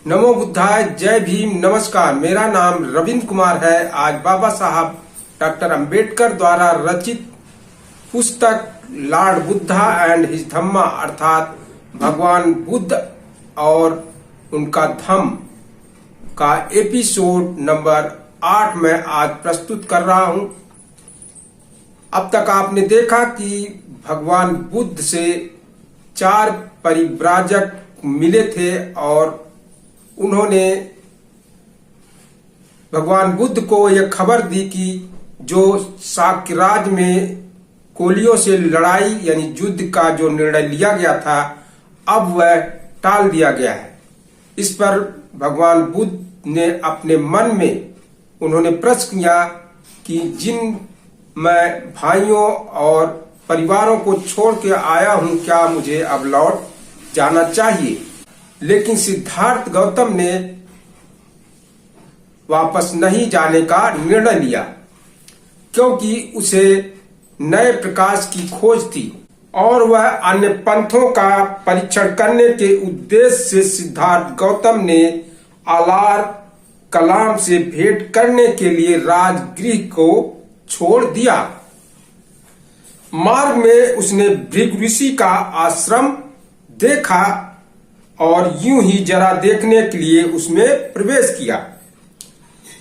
नमो बुद्धाय, जय भीम, नमस्कार। मेरा नाम रविंद्र कुमार है। आज बाबा साहब डॉक्टर अंबेडकर द्वारा रचित पुस्तक लॉर्ड बुद्धा एंड हिज धम्मा अर्थात भगवान बुद्ध और उनका धम्म का एपिसोड नंबर 8 में आज प्रस्तुत कर रहा हूं। अब तक आपने देखा कि भगवान बुद्ध से 4 परिव्राजक मिले थे और उन्होंने भगवान बुद्ध को यह खबर दी कि जो शाक्य राज में कोलियों से लड़ाई यानी युद्ध का जो निर्णय लिया गया था अब वह टाल दिया गया है। इस पर भगवान बुद्ध ने अपने मन में उन्होंने प्रश्न किया कि जिन मैं भाइयों और परिवारों को छोड़ के आया हूं, क्या मुझे अब लौट जाना चाहिए? लेकिन सिद्धार्थ गौतम ने वापस नहीं जाने का निर्णय लिया, क्योंकि उसे नए प्रकाश की खोज थी और वह अन्य पंथों का परीक्षण करने के उद्देश्य से सिद्धार्थ गौतम ने आलार कलाम से भेंट करने के लिए राजगृह को छोड़ दिया। मार्ग में उसने भृगु ऋषि का आश्रम देखा और यूं ही जरा देखने के लिए उसमें प्रवेश किया।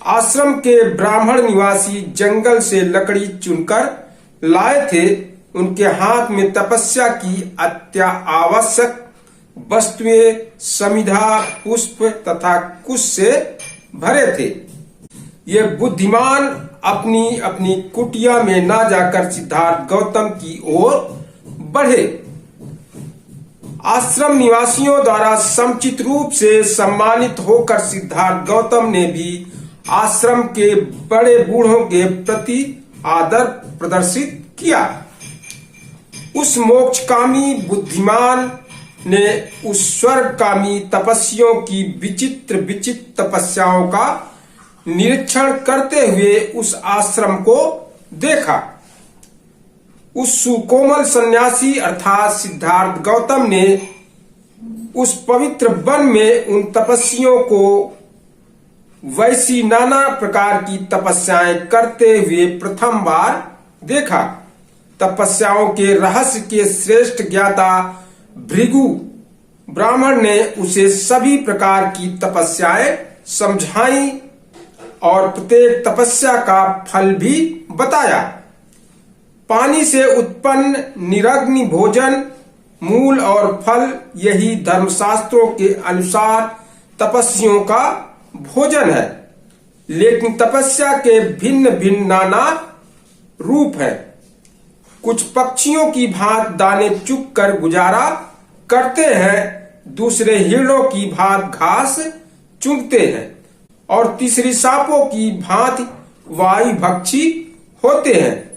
आश्रम के ब्राह्मण निवासी जंगल से लकड़ी चुनकर लाए थे। उनके हाथ में तपस्या की अत्यावश्यक वस्तुएं समिधा, पुष्प तथा कुश से भरे थे। ये बुद्धिमान अपनी अपनी कुटिया में ना जाकर सिद्धार्थ गौतम की ओर बढ़े। आश्रम निवासियों द्वारा समुचित रूप से सम्मानित होकर सिद्धार्थ गौतम ने भी आश्रम के बड़े बूढ़ों के प्रति आदर प्रदर्शित किया। उस मोक्षकामी बुद्धिमान ने उस स्वर्गकामी तपस्वियों की विचित्र विचित्र तपस्याओं का निरीक्षण करते हुए उस आश्रम को देखा। उस सुकोमल सन्यासी अर्थात सिद्धार्थ गौतम ने उस पवित्र वन में उन तपस्वियों को वैसी नाना प्रकार की तपस्याएं करते हुए प्रथम बार देखा। तपस्याओं के रहस्य के श्रेष्ठ ज्ञाता भृगु ब्राह्मण ने उसे सभी प्रकार की तपस्याएं समझाई और प्रत्येक तपस्या का फल भी बताया। पानी से उत्पन्न निरग्नि भोजन, मूल और फल, यही धर्मशास्त्रों के अनुसार तपस्वियों का भोजन है। लेकिन तपस्या के भिन्न भिन्न नाना रूप हैं। कुछ पक्षियों की भांति दाने चुग कर गुजारा करते हैं, दूसरे हिरणों की भांति घास चुगते हैं और तीसरी सांपों की भांति वायु भक्षी होते हैं,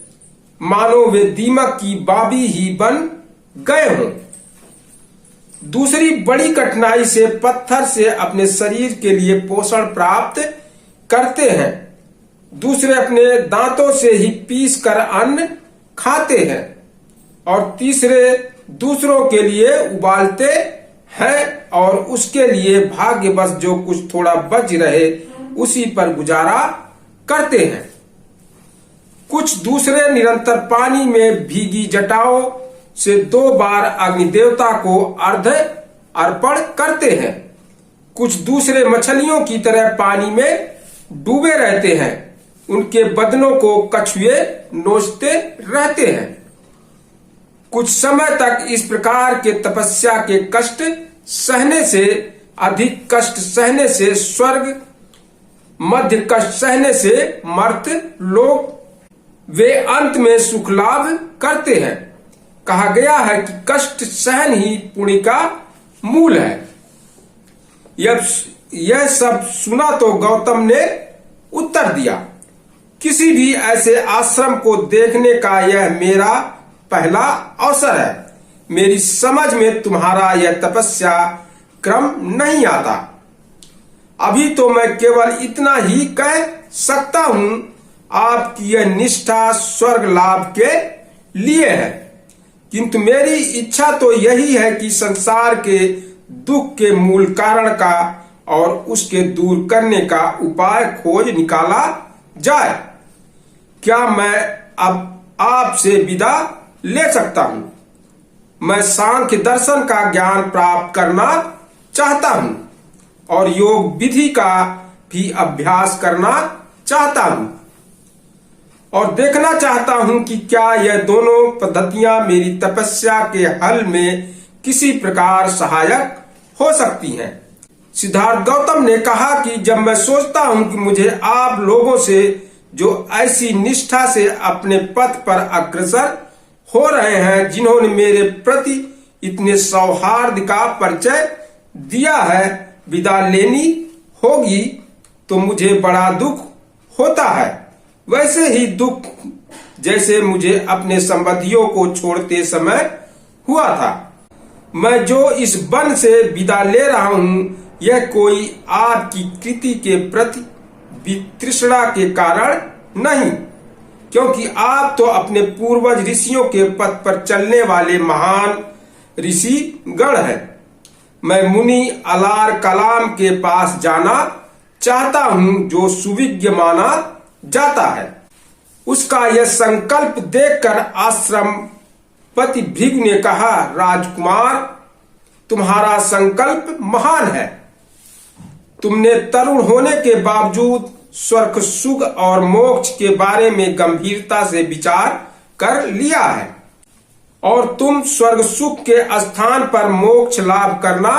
मानो वे दीमक की बाबी ही बन गए हों। दूसरी बड़ी कठिनाई से पत्थर से अपने शरीर के लिए पोषण प्राप्त करते हैं। दूसरे अपने दांतों से ही पीस कर अन्न खाते हैं और तीसरे दूसरों के लिए उबालते हैं और उसके लिए भाग्यवश जो कुछ थोड़ा बच रहे उसी पर गुजारा करते हैं। कुछ दूसरे निरंतर पानी में भीगी जटाओं से 2 बार अग्निदेवता को अर्घ्य अर्पण करते हैं। कुछ दूसरे मछलियों की तरह पानी में डूबे रहते हैं, उनके बदनों को कछुए नोचते रहते हैं। कुछ समय तक इस प्रकार के तपस्या के कष्ट सहने से, अधिक कष्ट सहने से स्वर्ग, मध्य कष्ट सहने से मर्त्य लोक, वे अंत में सुख लाभ करते हैं। कहा गया है कि कष्ट सहन ही पुण्य का मूल है। यह सब सुना तो गौतम ने उत्तर दिया, किसी भी ऐसे आश्रम को देखने का यह मेरा पहला अवसर है। मेरी समझ में तुम्हारा यह तपस्या क्रम नहीं आता। अभी तो मैं केवल इतना ही कह सकता हूं, आपकी यह निष्ठा स्वर्ग लाभ के लिए है, किंतु मेरी इच्छा तो यही है कि संसार के दुख के मूल कारण का और उसके दूर करने का उपाय खोज निकाला जाए। क्या मैं अब आपसे विदा ले सकता हूं? मैं सांख्य दर्शन का ज्ञान प्राप्त करना चाहता हूं और योग विधि का भी अभ्यास करना चाहता हूं और देखना चाहता हूं कि क्या यह दोनों पद्धतियां मेरी तपस्या के हल में किसी प्रकार सहायक हो सकती हैं। सिद्धार्थ गौतम ने कहा कि जब मैं सोचता हूं कि मुझे आप लोगों से जो ऐसी निष्ठा से अपने पथ पर अग्रसर हो रहे हैं, जिन्होंने मेरे प्रति इतने सौहार्द का परिचय दिया है, विदा लेनी होगी तो मुझे बड़ा दुख होता है। वैसे ही दुख जैसे मुझे अपने संबंधियों को छोड़ते समय हुआ था। मैं जो इस वन से विदा ले रहा हूं, यह कोई आपकी कृति के प्रति वितृष्णा के कारण नहीं, क्योंकि आप तो अपने पूर्वज ऋषियों के पथ पर चलने वाले महान ऋषि गण हैं। मैं मुनि अलार कलाम के पास जाना चाहता हूं, जो सुविज्ञ माना जाता है। उसका यह संकल्प देखकर आश्रम पति भृगु ने कहा, राजकुमार, तुम्हारा संकल्प महान है। तुमने तरुण होने के बावजूद स्वर्ग सुख और मोक्ष के बारे में गंभीरता से विचार कर लिया है और तुम स्वर्ग सुख के स्थान पर मोक्ष लाभ करना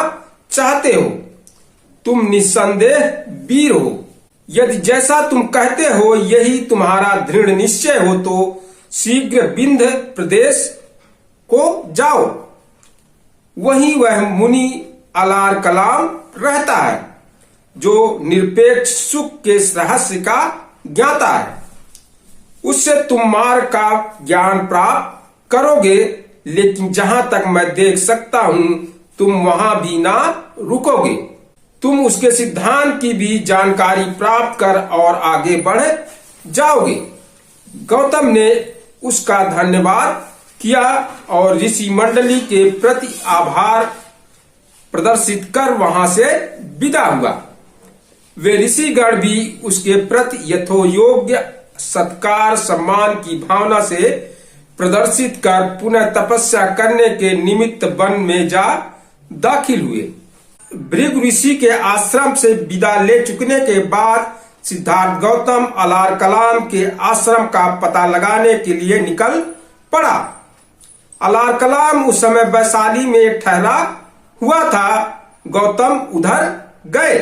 चाहते हो। तुम निस्संदेह वीर हो। यदि जैसा तुम कहते हो यही तुम्हारा दृढ़ निश्चय हो तो शीघ्र विंध्य प्रदेश को जाओ। वहीं वह मुनि अलार कलाम रहता है, जो निरपेक्ष सुख के रहस्य का ज्ञाता है। उससे तुम मार्ग का ज्ञान प्राप्त करोगे, लेकिन जहां तक मैं देख सकता हूं तुम वहां भी ना रुकोगे। तुम उसके सिद्धांत की भी जानकारी प्राप्त कर और आगे बढ़ जाओगे। गौतम ने उसका धन्यवाद किया और ऋषि मंडली के प्रति आभार प्रदर्शित कर वहां से विदा हुआ। वे ऋषिगण भी उसके प्रति यथोयोग्य सत्कार सम्मान की भावना से प्रदर्शित कर पुनः तपस्या करने के निमित्त वन में जा दाखिल हुए। भृगु ऋषि के आश्रम से विदा ले चुकने के बाद सिद्धार्थ गौतम अलार कलाम के आश्रम का पता लगाने के लिए निकल पड़ा। अलार कलाम उस समय वैशाली में ठहरा हुआ था। गौतम उधर गए।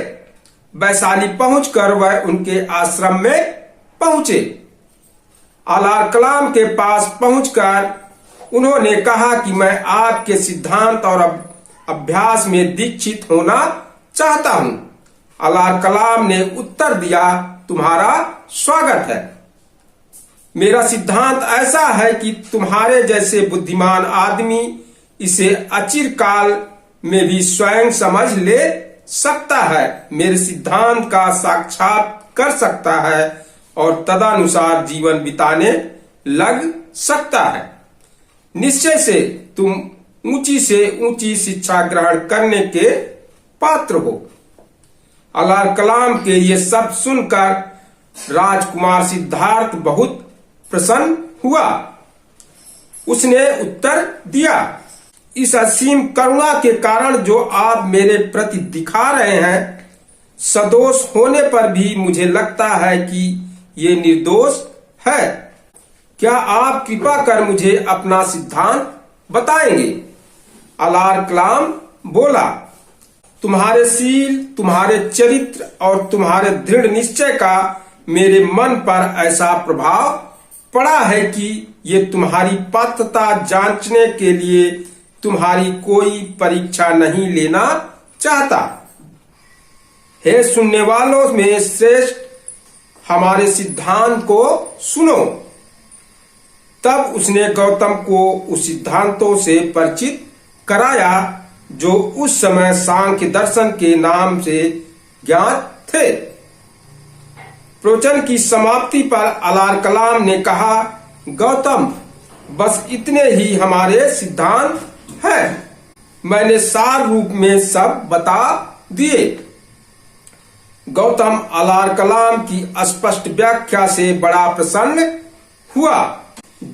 वैशाली पहुंचकर वह उनके आश्रम में पहुंचे। अलार कलाम के पास पहुंचकर उन्होंने कहा कि मैं आपके सिद्धांत और अभ्यास में दीक्षित होना चाहता हूं। अलार कलाम ने उत्तर दिया, तुम्हारा स्वागत है। मेरा सिद्धांत ऐसा है कि तुम्हारे जैसे बुद्धिमान आदमी इसे अचिरकाल में भी स्वयं समझ ले सकता है, मेरे सिद्धांत का साक्षात कर सकता है और तदनुसार जीवन बिताने लग सकता है। निश्चय से तुम ऊंची से ऊंची शिक्षा ग्रहण करने के पात्र हो। अलार कलाम के ये सब सुनकर राजकुमार सिद्धार्थ बहुत प्रसन्न हुआ। उसने उत्तर दिया, इस असीम करुणा के कारण जो आप मेरे प्रति दिखा रहे हैं, सदोष होने पर भी मुझे लगता है कि ये निर्दोष है। क्या आप कृपा कर मुझे अपना सिद्धांत बताएंगे? अलार कलाम बोला, तुम्हारे शील, तुम्हारे चरित्र और तुम्हारे दृढ़ निश्चय का मेरे मन पर ऐसा प्रभाव पड़ा है कि ये तुम्हारी पात्रता जांचने के लिए तुम्हारी कोई परीक्षा नहीं लेना चाहता। हे सुनने वालों में श्रेष्ठ, हमारे सिद्धांत को सुनो। तब उसने गौतम को उस सिद्धांतों से परिचित कराया जो उस समय सांख्य दर्शन के नाम से ज्ञात थे। प्रवचन की समाप्ति पर अलार कलाम ने कहा, गौतम, बस इतने ही हमारे सिद्धांत है। मैंने सार रूप में सब बता दिए। गौतम अलार कलाम की स्पष्ट व्याख्या से बड़ा प्रसन्न हुआ।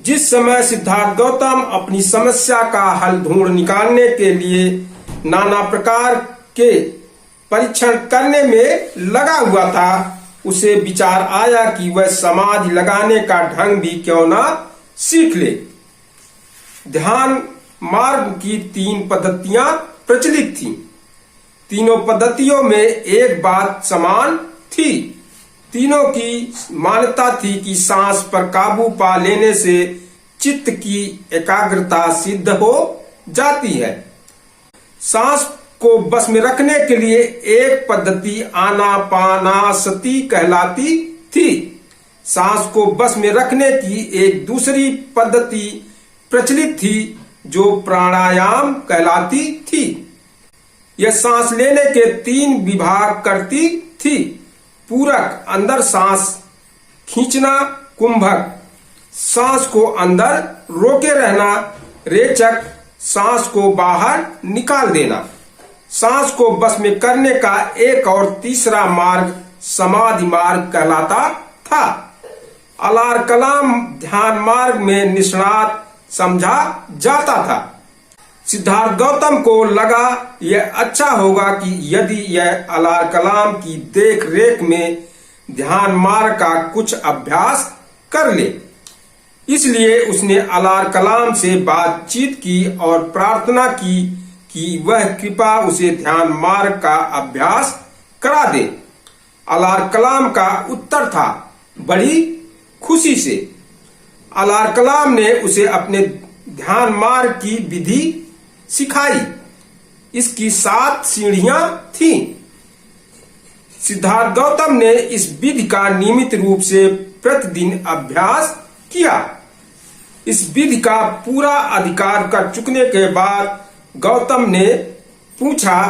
जिस समय सिद्धार्थ गौतम अपनी समस्या का हल ढूंढ निकालने के लिए नाना प्रकार के परीक्षण करने में लगा हुआ था, उसे विचार आया कि वह समाधि लगाने का ढंग भी क्यों ना सीख ले। ध्यान मार्ग की 3 पद्धतियां प्रचलित थीं। तीनों पद्धतियों में एक बात समान थी। तीनों की मान्यता थी कि सांस पर काबू पा लेने से चित्त की एकाग्रता सिद्ध हो जाती है। सांस को बस में रखने के लिए एक पद्धति आनापानासति कहलाती थी। सांस को बस में रखने की एक दूसरी पद्धति प्रचलित थी जो प्राणायाम कहलाती थी। यह सांस लेने के 3 विभाग करती थी। पूरक, अंदर सांस खींचना, कुंभक, सांस को अंदर रोके रहना, रेचक, सांस को बाहर निकाल देना। सांस को बस में करने का एक और तीसरा मार्ग समाधि मार्ग कहलाता था। अलार कलाम ध्यान मार्ग में निष्णात समझा जाता था। सिद्धार्थ गौतम को लगा यह अच्छा होगा कि यदि यह अलार कलाम की देख रेख में ध्यान मार्ग का कुछ अभ्यास कर ले। इसलिए उसने अलार कलाम से बातचीत की और प्रार्थना की कि वह कृपा उसे ध्यान मार्ग का अभ्यास करा दे। अलार कलाम का उत्तर था, बड़ी खुशी से। अलार कलाम ने उसे अपने ध्यान मार्ग की विधि सिखाई। इसकी 7 सीढ़ियां थीं। सिद्धार्थ गौतम ने इस विधि का नियमित रूप से प्रतिदिन अभ्यास किया। इस विधि का पूरा अधिकार कर चुकने के बाद गौतम ने पूछा,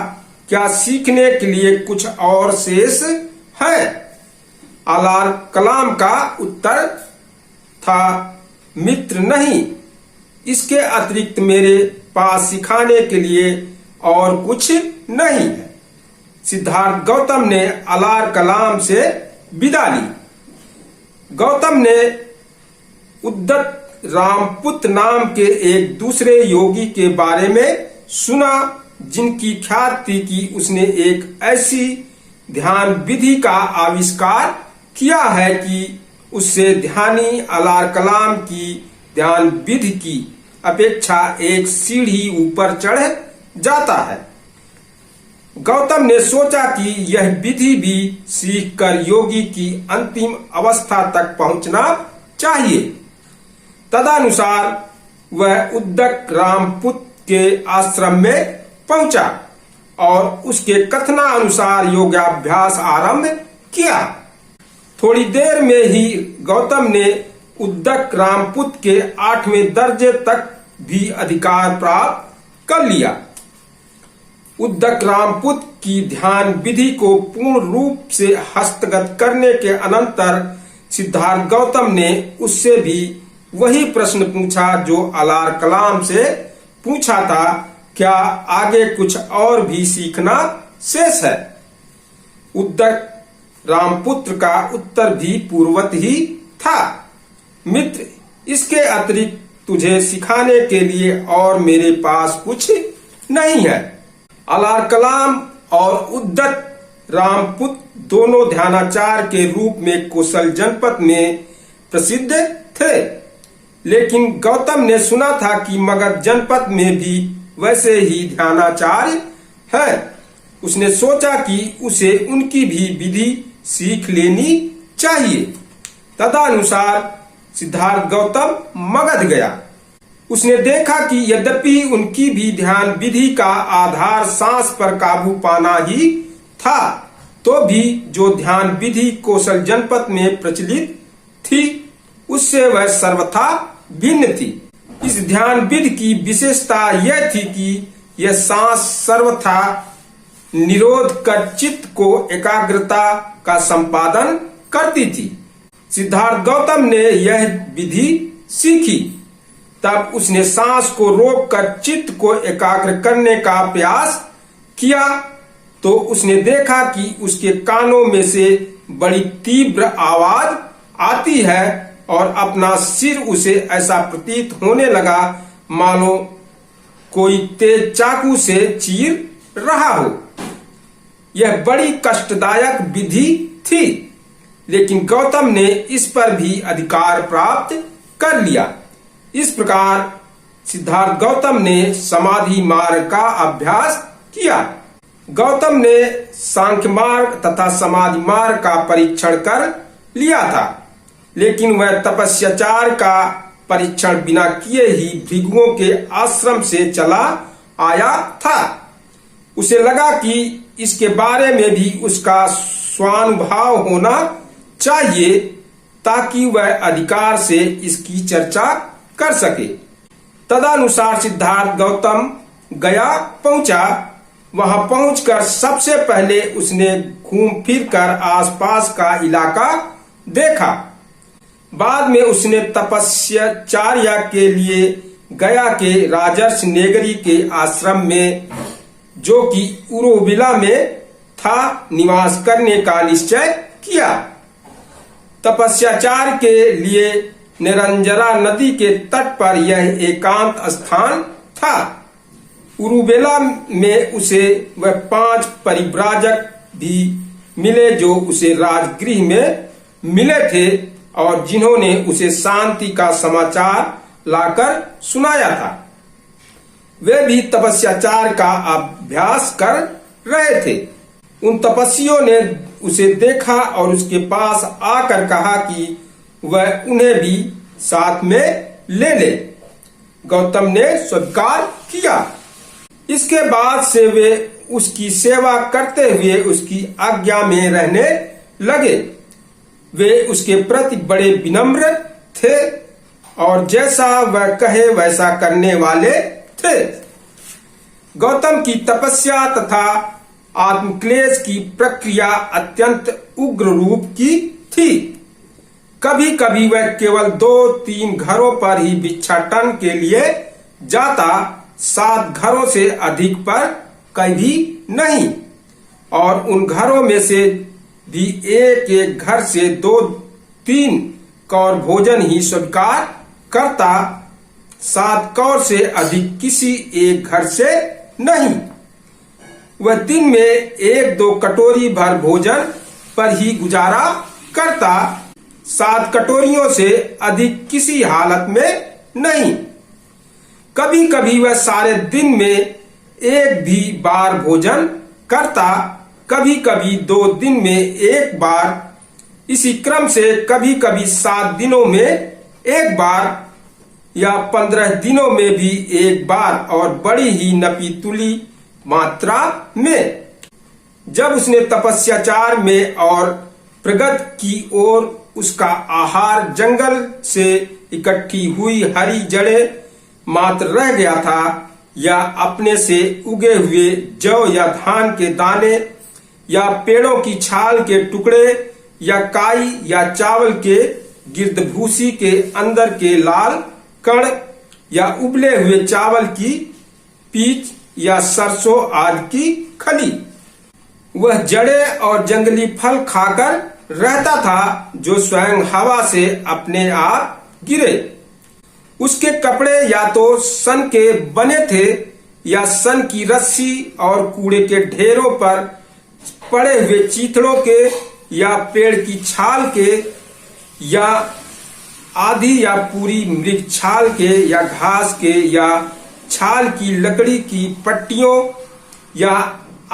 क्या सीखने के लिए कुछ और शेष है? अलार कलाम का उत्तर था, मित्र नहीं, इसके अतिरिक्त मेरे पास सिखाने के लिए और कुछ नहीं है। सिद्धार्थ गौतम ने अलार कलाम से विदा ली। गौतम ने उद्दत रामपुत्र नाम के एक दूसरे योगी के बारे में सुना जिनकी ख्याति थी कि उसने एक ऐसी ध्यान विधि का आविष्कार किया है कि उससे ध्यानी अलार कलाम की ध्यान विधि की अपेक्षा एक सीढ़ी ऊपर चढ़ जाता है। गौतम ने सोचा कि यह विधि भी सीखकर योगी की अंतिम अवस्था तक पहुंचना चाहिए। तदनुसार वह उद्दक रामपुत्र के आश्रम में पहुंचा और उसके कथनानुसार योगाभ्यास आरंभ किया। थोड़ी देर में ही गौतम ने उद्दक रामपुत्र के 8वें दर्जे तक भी अधिकार प्राप्त कर लिया। उद्दक रामपुत्र की ध्यान विधि को पूर्ण रूप से हस्तगत करने के अनंतर सिद्धार्थ गौतम ने उससे भी वही प्रश्न पूछा जो अलार कलाम से पूछा था, क्या आगे कुछ और भी सीखना शेष है? उद्दक रामपुत्र का उत्तर भी पूर्ववत ही था, मित्र, इसके अतिरिक्त तुझे सिखाने के लिए और मेरे पास कुछ नहीं है। अलार कलाम और उद्दत रामपुत्र दोनों ध्यानाचार्य के रूप में कौशल जनपद में प्रसिद्ध थे, लेकिन गौतम ने सुना था कि मगध जनपद में भी वैसे ही ध्यानाचार्य है। उसने सोचा कि उसे उनकी भी विधि सीख लेनी चाहिए। तदनुसार सिद्धार्थ गौतम मगध गया। उसने देखा कि यद्यपि उनकी भी ध्यान विधि का आधार सांस पर काबू पाना ही था, तो भी जो ध्यान विधि कौशल जनपद में प्रचलित थी उससे वह सर्वथा भिन्न थी। इस ध्यान विधि की विशेषता यह थी कि यह सांस सर्वथा निरोध कर चित्त को एकाग्रता का संपादन करती थी। सिद्धार्थ गौतम ने यह विधि सीखी, तब उसने सांस को रोककर चित्त को एकाग्र करने का प्रयास किया। तो उसने देखा कि उसके कानों में से बड़ी तीव्र आवाज आती है और अपना सिर उसे ऐसा प्रतीत होने लगा मानो कोई तेज चाकू से चीर रहा हो। यह बड़ी कष्टदायक विधि थी, लेकिन गौतम ने इस पर भी अधिकार प्राप्त कर लिया। इस प्रकार सिद्धार्थ गौतम ने समाधि मार्ग का अभ्यास किया। गौतम ने सांख्य मार्ग तथा समाधि मार्ग का परीक्षण कर लिया था, लेकिन वह तपस्याचार का परीक्षण बिना किए ही भृगुओं के आश्रम से चला आया था। उसे लगा कि इसके बारे में भी उसका स्वानुभाव होना चाहिए ताकि वह अधिकार से इसकी चर्चा कर सके। तदनुसार सिद्धार्थ गौतम गया पहुंचा। वहां पहुंचकर सबसे पहले उसने घूम फिर कर आसपास का इलाका देखा। बाद में उसने तपस्याचार्य के लिए गया के राजर्षि नेगरी के आश्रम में, जो कि उरोबिला में था, निवास करने का निश्चय किया। तपस्याचार के लिए निरंजरा नदी के तट पर यह एकांत स्थान था। उरुबेला में उसे वह 5 परिव्राजक भी मिले जो उसे राजगृह में मिले थे और जिन्होंने उसे शांति का समाचार लाकर सुनाया था। वे भी तपस्याचार का अभ्यास कर रहे थे। उन तपस्वियों ने उसे देखा और उसके पास आकर कहा कि वह उन्हें भी साथ में ले ले। गौतम ने स्वीकार किया। इसके बाद से वे उसकी सेवा करते हुए उसकी आज्ञा में रहने लगे। वे उसके प्रति बड़े विनम्र थे और जैसा वह कहे वैसा करने वाले थे। गौतम की तपस्या तथा आत्मक्लेश की प्रक्रिया अत्यंत उग्र रूप की थी। कभी कभी वह केवल 2-3 घरों पर ही भिक्षाटन के लिए जाता, 7 घरों से अधिक पर कभी नहीं, और उन घरों में से भी एक एक घर से 2-3 कौर भोजन ही स्वीकार करता, 7 कौर से अधिक किसी एक घर से नहीं। वह दिन में 1-2 कटोरी भर भोजन पर ही गुजारा करता, 7 कटोरियों से अधिक किसी हालत में नहीं। कभी कभी वह सारे दिन में एक भी बार भोजन करता, कभी कभी 2 दिन में एक बार। इसी क्रम से कभी कभी 7 दिनों में एक बार या 15 दिनों में भी एक बार, और बड़ी ही नपीतुली मात्रा में। जब उसने तपस्याचार में और प्रगति की ओर उसका आहार जंगल से इकट्ठी हुई हरी जड़ें मात्र रह गया था, या अपने से उगे हुए जौ या धान के दाने, या पेड़ों की छाल के टुकड़े, या काई या चावल के गिरदभूसी के अंदर के लाल कण, या उबले हुए चावल की पीच, या सरसों आदि की खली। वह जड़े और जंगली फल खाकर रहता था जो स्वयं हवा से अपने आप गिरे। उसके कपड़े या तो सन के बने थे, या सन की रस्सी और कूड़े के ढेरों पर पड़े हुए चीथड़ों के, या पेड़ की छाल के, या आधी या पूरी मृग छाल के, या घास के, या छाल की लकड़ी की पट्टियों, या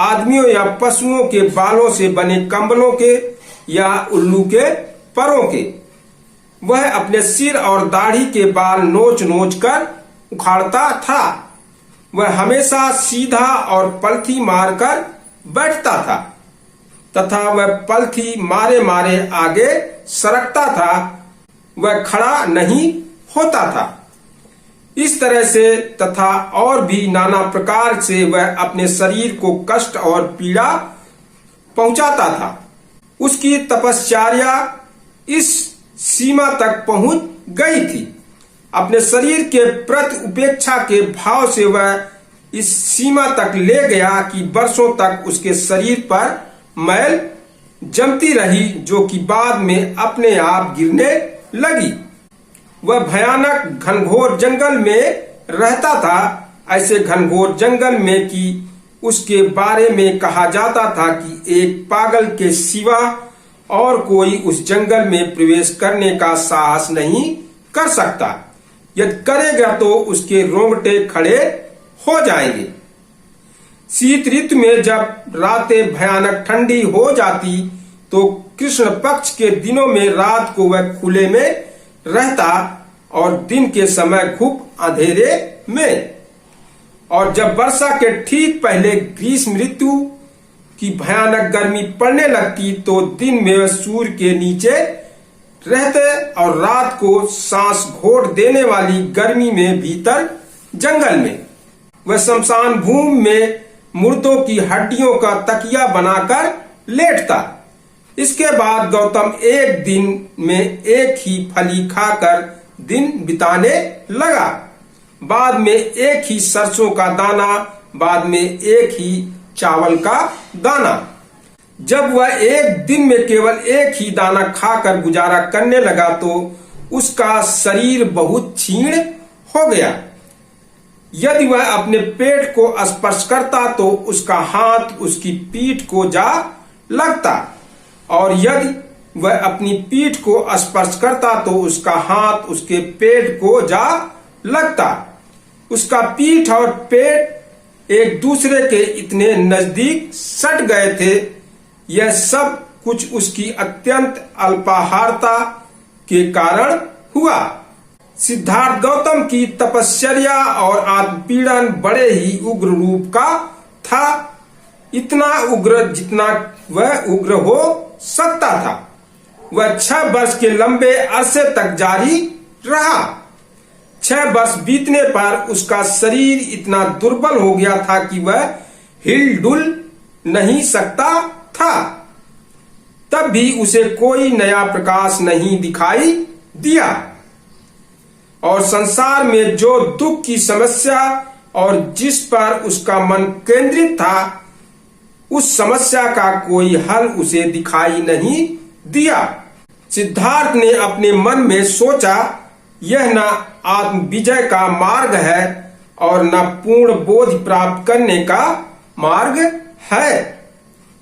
आदमियों या पशुओं के बालों से बने कंबलों के, या उल्लू के परों के। वह अपने सिर और दाढ़ी के बाल नोच नोच कर उखाड़ता था। वह हमेशा सीधा और पलथी मारकर बैठता था तथा वह पलथी मारे मारे आगे सरकता था। वह खड़ा नहीं होता था। इस तरह से तथा और भी नाना प्रकार से वह अपने शरीर को कष्ट और पीड़ा पहुंचाता था। उसकी तपश्चर्या इस सीमा तक पहुंच गई थी। अपने शरीर के प्रति उपेक्षा के भाव से वह इस सीमा तक ले गया कि वर्षों तक उसके शरीर पर मैल जमती रही, जो कि बाद में अपने आप गिरने लगी। वह भयानक घनघोर जंगल में रहता था, ऐसे घनघोर जंगल में कि उसके बारे में कहा जाता था कि एक पागल के सिवा और कोई उस जंगल में प्रवेश करने का साहस नहीं कर सकता। यदि करेगा तो उसके रोंगटे खड़े हो जाएंगे। शीत ऋतु में जब रातें भयानक ठंडी हो जाती तो कृष्ण पक्ष के दिनों में रात को वह खुले में रहता और दिन के समय खूब अंधेरे में। और जब वर्षा के ठीक पहले ग्रीष्म ऋतु की भयानक गर्मी पड़ने लगती तो दिन में वह सूर्य के नीचे रहते और रात को सांस घोट देने वाली गर्मी में भीतर जंगल में वह शमशान भूमि में मुर्दों की हड्डियों का तकिया बनाकर लेटता। इसके बाद गौतम एक दिन में एक ही फली खाकर दिन बिताने लगा, बाद में एक ही सरसों का दाना, बाद में एक ही चावल का दाना। जब वह एक दिन में केवल एक ही दाना खाकर गुजारा करने लगा तो उसका शरीर बहुत क्षीण हो गया। यदि वह अपने पेट को स्पर्श करता तो उसका हाथ उसकी पीठ को जा लगता, और यदि वह अपनी पीठ को स्पर्श करता तो उसका हाथ उसके पेट को जा लगता। उसका पीठ और पेट एक दूसरे के इतने नजदीक सट गए थे। यह सब कुछ उसकी अत्यंत अल्पाहारता के कारण हुआ। सिद्धार्थ गौतम की तपश्चर्या और आत्मपीड़न बड़े ही उग्र रूप का था, इतना उग्र जितना वह उग्र हो सकता था। वह 6 वर्ष के लंबे अरसे तक जारी रहा। 6 वर्ष बीतने पर उसका शरीर इतना दुर्बल हो गया था कि वह हिलडुल नहीं सकता था। तब भी उसे कोई नया प्रकाश नहीं दिखाई दिया और संसार में जो दुख की समस्या और जिस पर उसका मन केंद्रित था उस समस्या का कोई हल उसे दिखाई नहीं दिया। सिद्धार्थ ने अपने मन में सोचा, यह न आत्म विजय का मार्ग है और न पूर्ण बोध प्राप्त करने का मार्ग है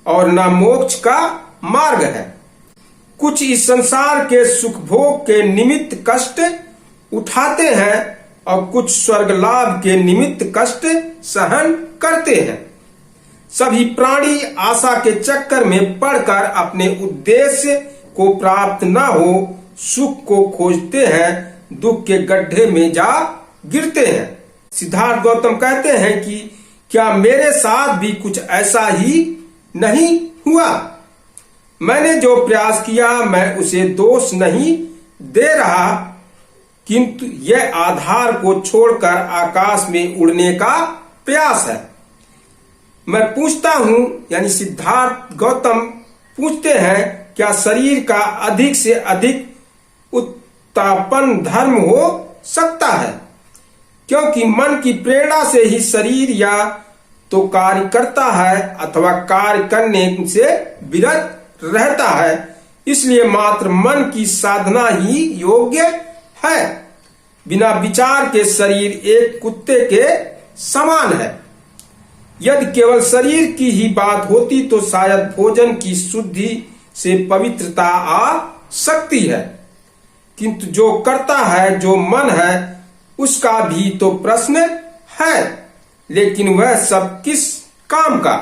और न मोक्ष का मार्ग है। कुछ इस संसार के सुख भोग के निमित्त कष्ट उठाते हैं और कुछ स्वर्ग लाभ के निमित्त कष्ट सहन करते हैं। सभी प्राणी आशा के चक्कर में पड़कर अपने उद्देश्य को प्राप्त न हो सुख को खोजते हैं, दुख के गड्ढे में जा गिरते हैं। सिद्धार्थ गौतम कहते हैं कि क्या मेरे साथ भी कुछ ऐसा ही नहीं हुआ? मैंने जो प्रयास किया मैं उसे दोष नहीं दे रहा, किंतु यह आधार को छोड़कर आकाश में उड़ने का प्रयास है। मैं पूछता हूं, यानी सिद्धार्थ गौतम पूछते हैं, क्या शरीर का अधिक से अधिक उत्तापन धर्म हो सकता है? क्योंकि मन की प्रेरणा से ही शरीर या तो कार्य करता है अथवा कार्य करने से विरत रहता है। इसलिए मात्र मन की साधना ही योग्य है। बिना विचार के शरीर एक कुत्ते के समान है। यदि केवल शरीर की ही बात होती तो शायद भोजन की शुद्धि से पवित्रता आ सकती है, किंतु जो करता है, जो मन है, उसका भी तो प्रश्न है। लेकिन वह सब किस काम का?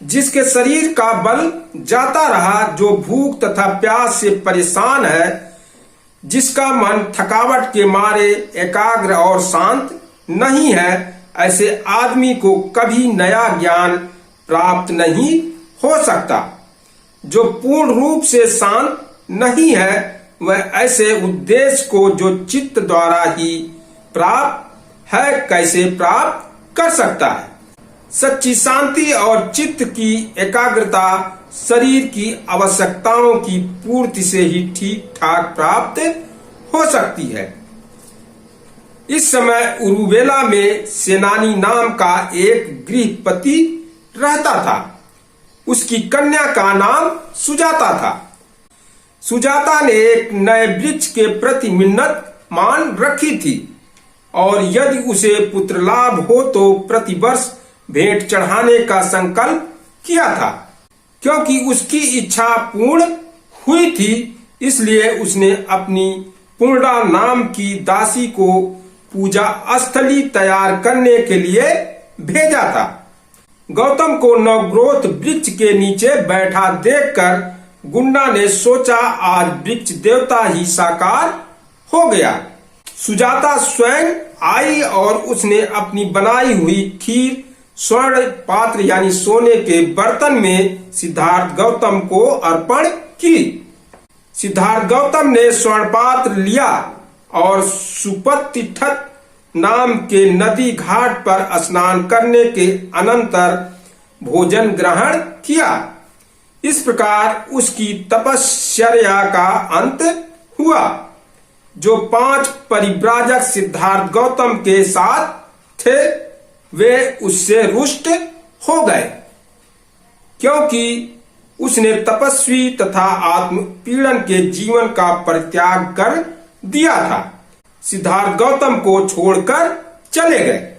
जिसके शरीर का बल जाता रहा, जो भूख तथा प्यास से परेशान है, जिसका मन थकावट के मारे एकाग्र और शांत नहीं है, ऐसे आदमी को कभी नया ज्ञान प्राप्त नहीं हो सकता। जो पूर्ण रूप से शांत नहीं है वह ऐसे उद्देश्य को जो चित्त द्वारा ही प्राप्त है कैसे प्राप्त कर सकता है? सच्ची शांति और चित्त की एकाग्रता शरीर की आवश्यकताओं की पूर्ति से ही ठीक ठाक प्राप्त हो सकती है। इस समय उरुवेला में सेनानी नाम का एक गृहपति रहता था। उसकी कन्या का नाम सुजाता था। सुजाता ने एक नए वृक्ष के प्रति मिन्नत मान रखी थी और यदि उसे पुत्र लाभ हो तो प्रतिवर्ष भेंट चढ़ाने का संकल्प किया था। क्योंकि उसकी इच्छा पूर्ण हुई थी, इसलिए उसने अपनी पूर्णा नाम की दासी को पूजा स्थली तैयार करने के लिए भेजा था। गौतम को नवग्रोथ वृक्ष के नीचे बैठा देखकर गुंडा ने सोचा आज वृक्ष देवता ही साकार हो गया। सुजाता स्वयं आई और उसने अपनी बनाई हुई खीर स्वर्ण पात्र यानी सोने के बर्तन में सिद्धार्थ गौतम को अर्पण की। सिद्धार्थ गौतम ने स्वर्ण पात्र लिया और सुपतिठत नाम के नदी घाट पर स्नान करने के अनंतर भोजन ग्रहण किया। इस प्रकार उसकी तपश्चर्या का अंत हुआ। जो 5 परिव्राजक सिद्धार्थ गौतम के साथ थे वे उससे रुष्ट हो गए, क्योंकि उसने तपस्वी तथा आत्मपीड़न के जीवन का परित्याग कर दिया था। सिद्धार्थ गौतम को छोड़कर चले गए।